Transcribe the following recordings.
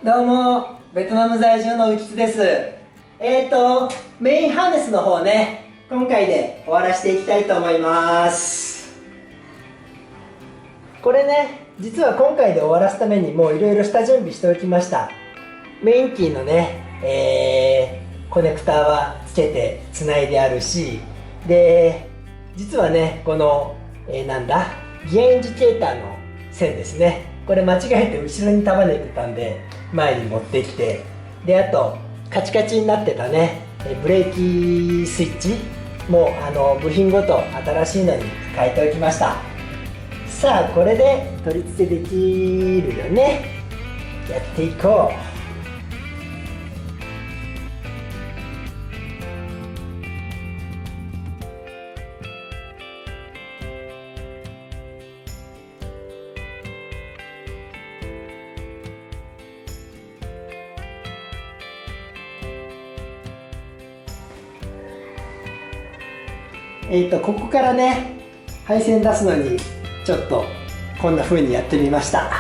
どうも、ベトナム在住のうきつです。メインハーネスの方ね、今回で終わらせていきたいと思います。これね、実は今回で終わらすためにもういろいろ下準備しておきました。メインキーのね、コネクターはつけてつないであるし、で、実はね、この、ギアインジケーターの線ですね。これ間違えて後ろに束ねてたんで前に持ってきて、であとカチカチになってたねブレーキスイッチも部品ごと新しいのに変えておきました。さあこれで取り付けできるよね。やっていこう。ここからね配線出すのにちょっとこんな風にやってみました。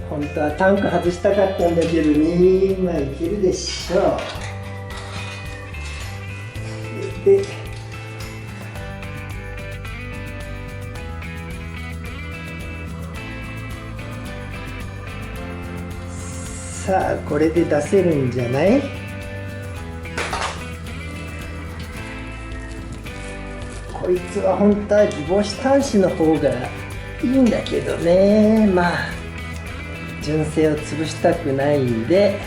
本当はタンク外したかったんだけどね、まあいけるでしょう。でさあこれで出せるんじゃない？こいつは本当はギボシ端子の方がいいんだけどね、まあ純正を潰したくないんで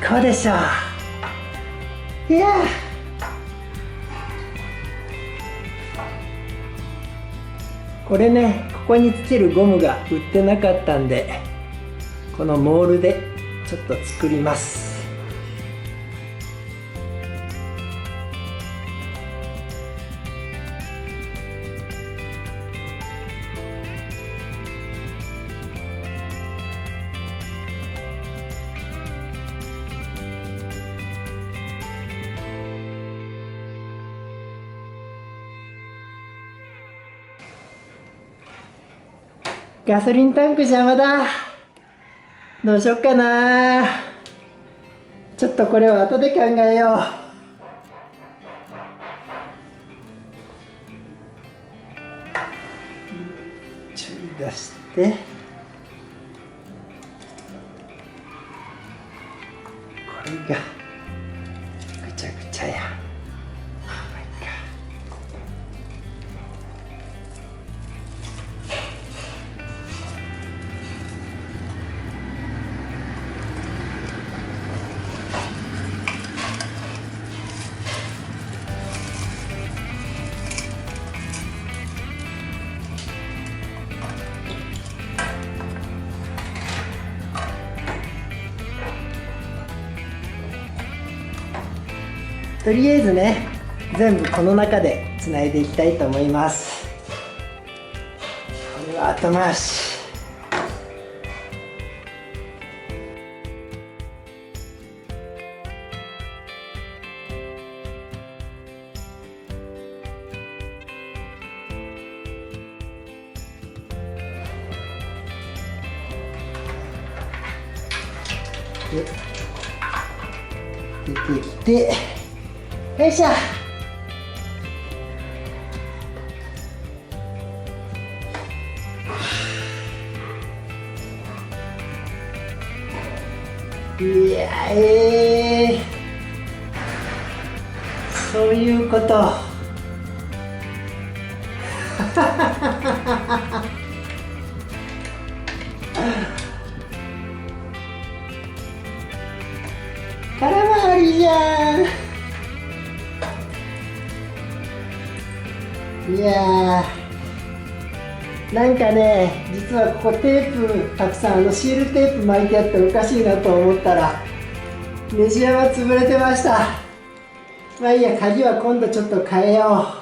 こうでしょう。いやこれね、ここにつけるゴムが売ってなかったんでこのモールでちょっと作ります。ガソリンタンク邪魔だ。どうしよっかな。ちょっとこれは後で考えよう。ちょい出してこれがぐちゃぐちゃや。とりあえずね、全部この中でつないでいきたいと思います。これは後回し。で出てきて、よいしょ。いやそういうこと。空回りじゃん。いやなんかね、実はここテープたくさんシールテープ巻いてあっておかしいなと思ったらネジ山潰れてました。まあいいや、鍵は今度ちょっと変えよ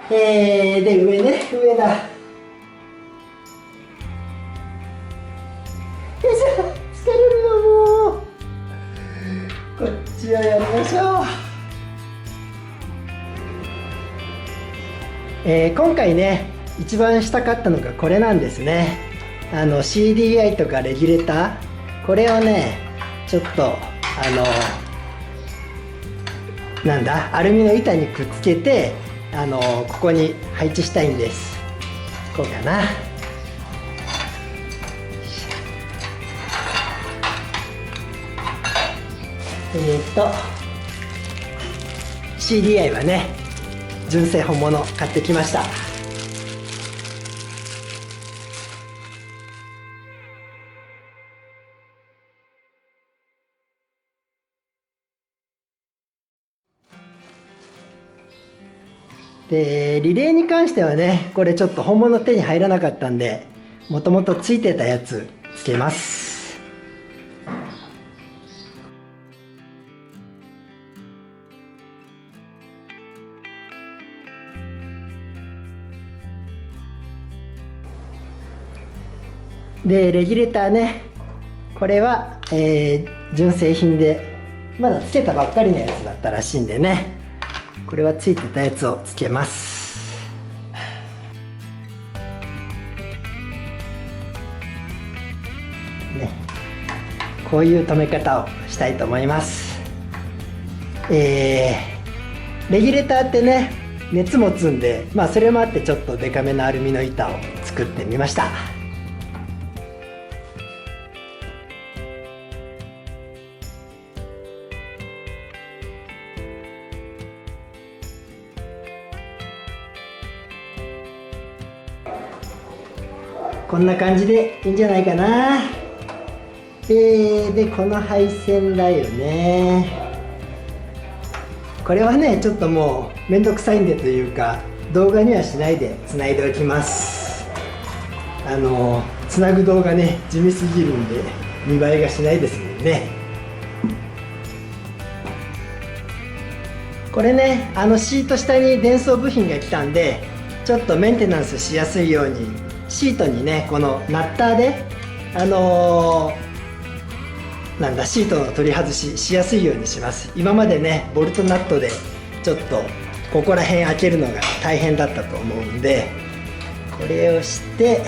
う。で上だ。よいしょ、疲れるよもう。こっちをやりましょう。今回ね一番したかったのがこれなんですね。CDI とかレギュレーター、これをねちょっとなんだアルミの板にくっつけてここに配置したいんです。こうかな。CDI はね純正本物買ってきました。でリレーに関してはね、これちょっと本物手に入らなかったんで、もともとついてたやつつけます。でレギュレーターね、これは、純正品でまだつけたばっかりのやつだったらしいんでね、これはついてたやつをつけます。ね、こういう留め方をしたいと思います。レギュレーターってね熱持つんで、まあそれもあってちょっとデカめのアルミの板を作ってみました。こんな感じでいいんじゃないかな。でこの配線だよね。これはねちょっともうめんどくさいんでというか動画にはしないでつないでおきます。つなぐ動画ね地味すぎるんで見栄えがしないですもんね。これねシート下に電装部品が来たんで、ちょっとメンテナンスしやすいようにシートにねこのナッターでなんだシートの取り外しやすいようにします。今までねボルトナットでちょっとここら辺開けるのが大変だったと思うんで、これをして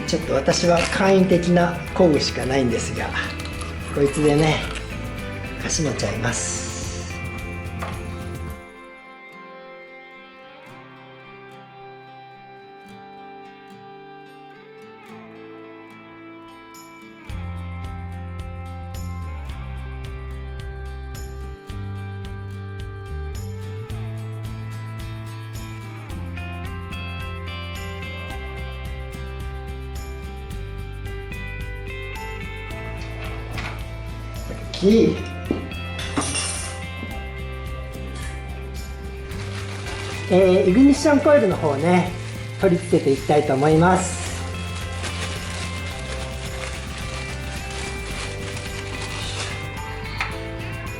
ちょっと私は簡易的な工具しかないんですが、こいつでねかしめちゃいます。イグニッションコイルの方ね取り付けていきたいと思います。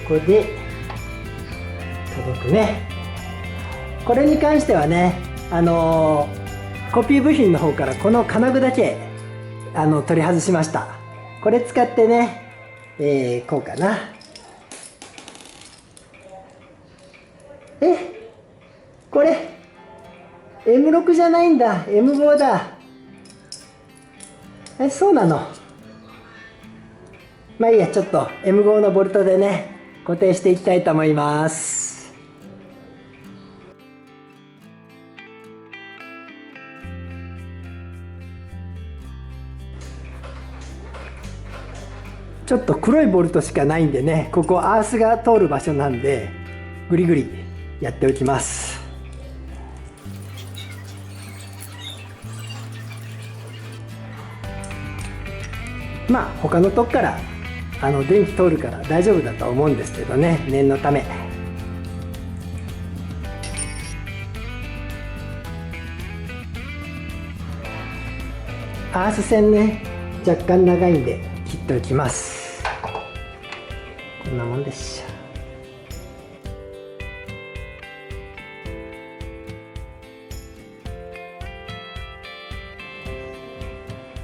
これで届くね。これに関してはねコピー部品の方からこの金具だけ取り外しました。これ使ってねこうかな。これ M6 じゃないんだ、 M5 だ。そうなの。まあいいや、ちょっと M5 のボルトでね固定していきたいと思います。ちょっと黒いボルトしかないんでね、ここアースが通る場所なんでグリグリやっておきます。まあ他のとこから電気通るから大丈夫だと思うんですけどね、念のため。アース線ね、若干長いんで切っておきます。こんなもんでしょ。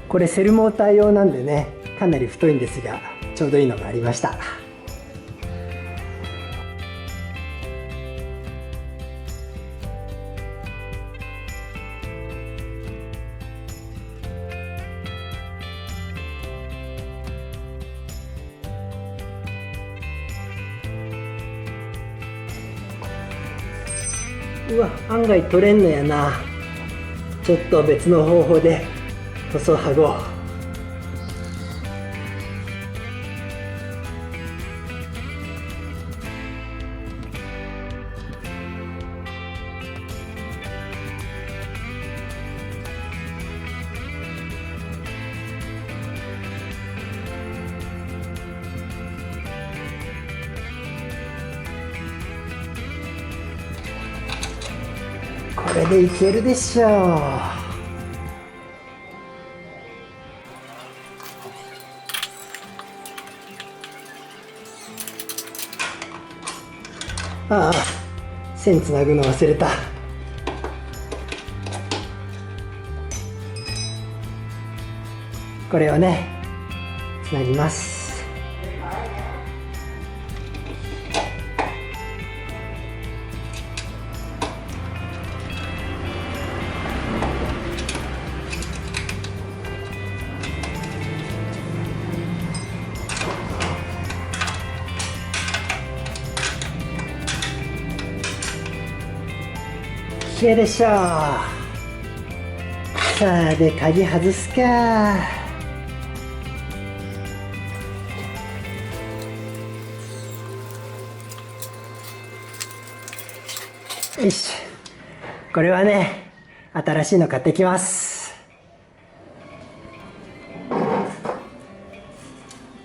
これセルモーター用なんでね、かなり太いんですが、ちょうどいいのがありました。うわ、案外取れんのやな。ちょっと別の方法で塗装剥ごう。これでいけるでしょう。ああ、線つなぐの忘れた。これをね、つなぎます。きれいでしょう。さあ、で鍵外すか。よし、これはね、新しいの買ってきます。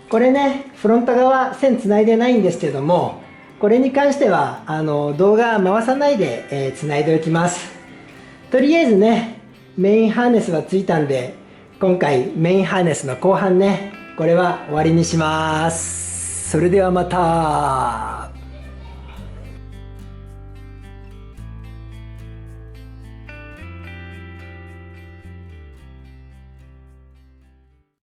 これね、フロント側線つないでないんですけども、これに関しては動画回さないで、つないでおきます。とりあえずね、メインハーネスはついたんで、今回メインハーネスの後半ね、これは終わりにします。それではまた。